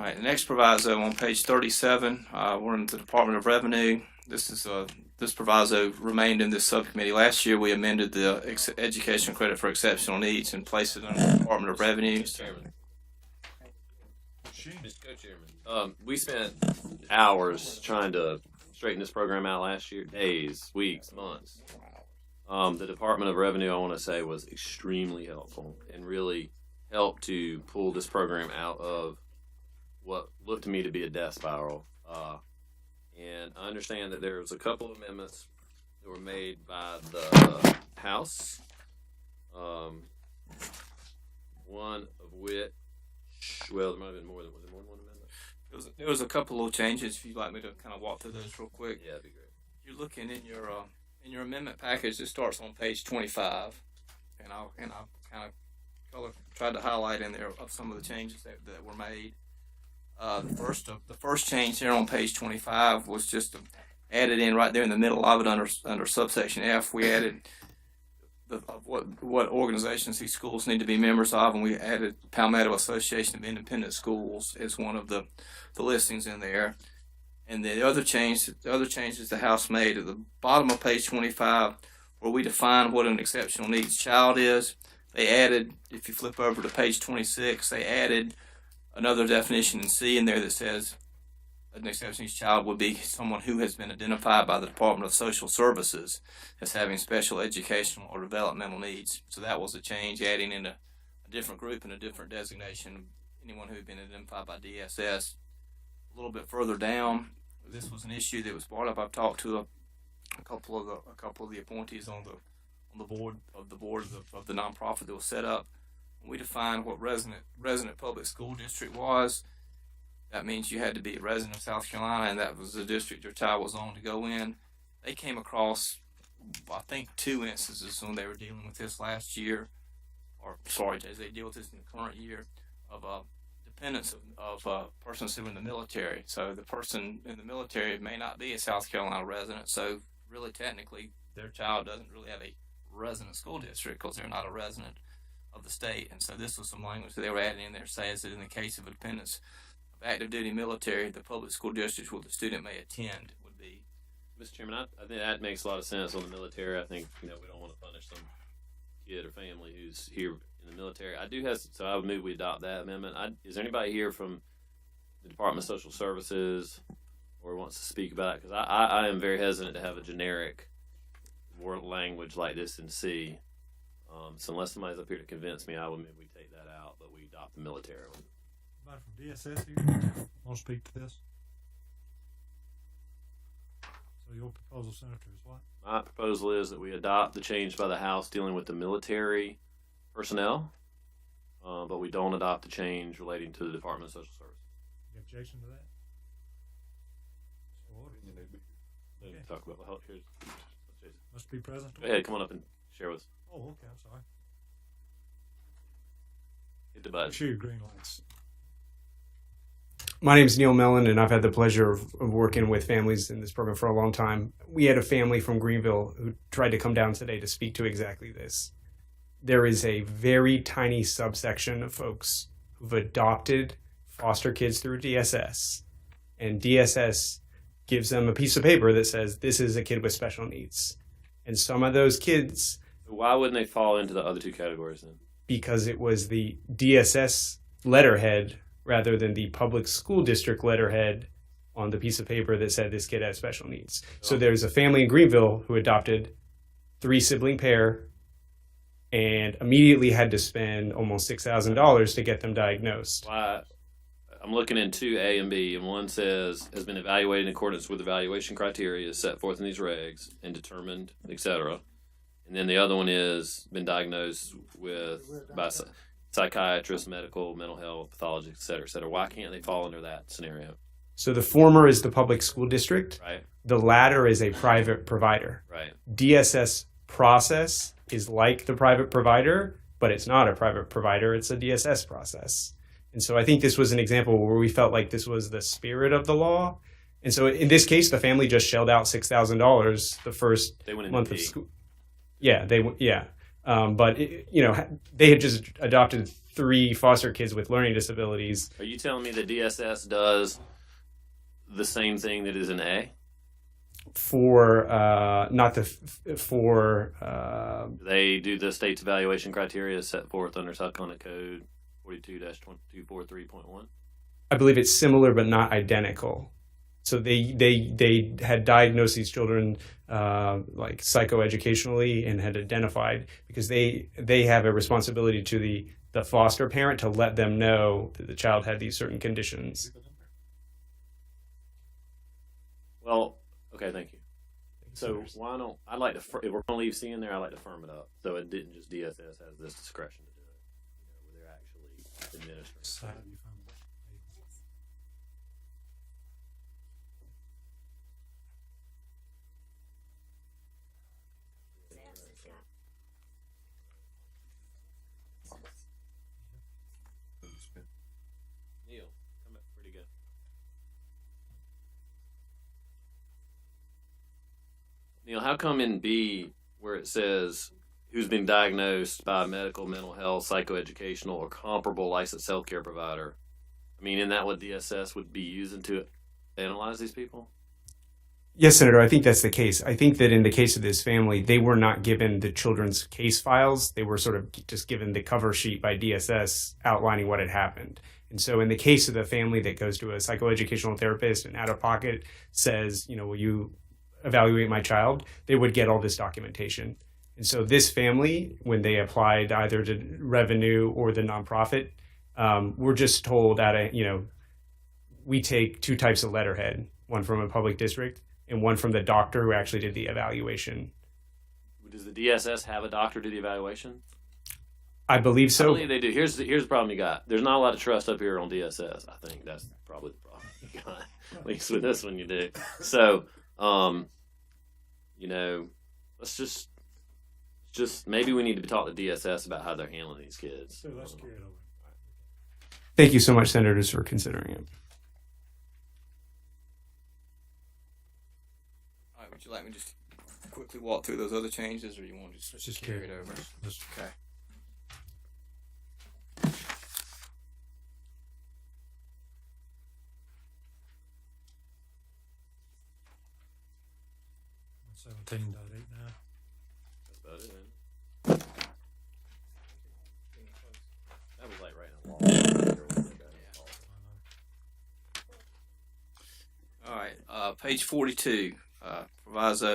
right, the next proviso on page 37, we're in the Department of Revenue. This proviso remained in this subcommittee. Last year, we amended the education credit for exceptional needs and placed it under the Department of Revenue. Mr. Chairman. Mr. Co-Chairman. We spent hours trying to straighten this program out last year. Days, weeks, months. The Department of Revenue, I want to say, was extremely helpful and really helped to pull this program out of what looked to me to be a death spiral. And I understand that there was a couple of amendments that were made by the House. One of which, well, there might have been more than one amendment. There was a couple of changes. If you'd like me to kind of walk through those real quick. Yeah, that'd be great. You're looking in your amendment package. It starts on page 25, and I'll kind of tried to highlight in there of some of the changes that were made. The first change here on page 25 was just added in right there in the middle of it under subsection F. We added what organizations these schools need to be members of, and we added Palmetto Association of Independent Schools as one of the listings in there. And the other changes the House made at the bottom of page 25, where we define what an exceptional needs child is. They added, if you flip over to page 26, they added another definition in C in there that says an exceptional needs child would be someone who has been identified by the Department of Social Services as having special educational or developmental needs. So that was a change, adding in a different group and a different designation, anyone who had been identified by DSS. A little bit further down, this was an issue that was brought up. I've talked to a couple of the appointees on the board of the nonprofit that was set up. We defined what resident public school district was. That means you had to be a resident of South Carolina, and that was the district your child was on to go in. They came across, I think, 2 instances when they were dealing with this last year, as they deal with this in the current year, of dependence of persons who are in the military. So the person in the military may not be a South Carolina resident, so really technically their child doesn't really have a resident school district because they're not a resident of the state. And so this was some language that they were adding in there, says that in the case of a dependence of active duty military, the public school district where the student may attend would be. Mr. Chairman, I think that makes a lot of sense on the military. I think we don't want to punish some kid or family who's here in the military. So I would move we adopt that amendment. Is there anybody here from the Department of Social Services or wants to speak about it? Because I am very hesitant to have a generic word language like this in C. So unless somebody's up here to convince me, I would maybe we take that out, but we adopt the military one. Somebody from DSS here want to speak to this? So your proposal, Senator, is what? My proposal is that we adopt the change by the House dealing with the military personnel, but we don't adopt the change relating to the Department of Social Services. Any objection to that? So ordered. Okay. Talk about health care. Must be present. Go ahead, come on up and share with us. Oh, okay, I'm sorry. Hit the button. Sure, your green lights. My name is Neil Mellon, and I've had the pleasure of working with families in this program for a long time. We had a family from Greenville who tried to come down today to speak to exactly this. There is a very tiny subsection of folks who've adopted foster kids through DSS, and DSS gives them a piece of paper that says this is a kid with special needs. And some of those kids... Why wouldn't they fall into the other two categories then? Because it was the DSS letterhead rather than the public school district letterhead on the piece of paper that said this kid has special needs. So there's a family in Greenville who adopted 3-sibling pair and immediately had to spend almost $6,000 to get them diagnosed. Why? I'm looking in 2A and B, and one says has been evaluated in accordance with evaluation criteria set forth in these regs and determined, etc. And then the other one is been diagnosed by psychiatrist, mental health, pathology, et cetera. Why can't they fall under that scenario? So the former is the public school district. Right. The latter is a private provider. Right. DSS process is like the private provider, but it's not a private provider. It's a DSS process. And so I think this was an example where we felt like this was the spirit of the law. And so in this case, the family just shelled out $6,000 the first month of school. Yeah, But they had just adopted 3 foster kids with learning disabilities. Are you telling me that DSS does the same thing that is in A? For not the for They do the state's evaluation criteria set forth under South Carolina Code 42-2243.1. I believe it's similar but not identical. So they had diagnosed these children like psychoeducationally and had identified, because they have a responsibility to the foster parent to let them know that the child had these certain conditions. Well, okay, thank you. So why don't I'd like to if we're going to leave C in there, I'd like to firm it up so it didn't just DSS has this discretion to do it, where they're actually administering. So you found it. Neil, come up pretty good. Neil, how come in B where it says who's been diagnosed by a medical, mental health, psychoeducational, or comparable licensed healthcare provider? I mean, isn't that what DSS would be using to analyze these people? Yes, Senator, I think that's the case. I think that in the case of this family, they were not given the children's case files. They were sort of just given the cover sheet by DSS outlining what had happened. And so in the case of the family that goes to a psychoeducational therapist and out of pocket says, will you evaluate my child, they would get all this documentation. And so this family, when they applied either to revenue or the nonprofit, we're just told we take 2 types of letterhead, one from a public district and one from the doctor who actually did the evaluation. Does the DSS have a doctor do the evaluation? I believe so. I believe they do. Here's the problem you got. There's not a lot of trust up here on DSS. I think that's probably the problem you got. At least with this one you do. So, let's just maybe we need to talk to DSS about how they're handling these kids. So let's carry it over. Thank you so much, Senators, for considering it. All right, would you like me to just quickly walk through those other changes, or you want to Let's just carry it over? Let's Okay. 17.89. That's about it. Man. That was like right in the wall. All right. Page 42. Proviso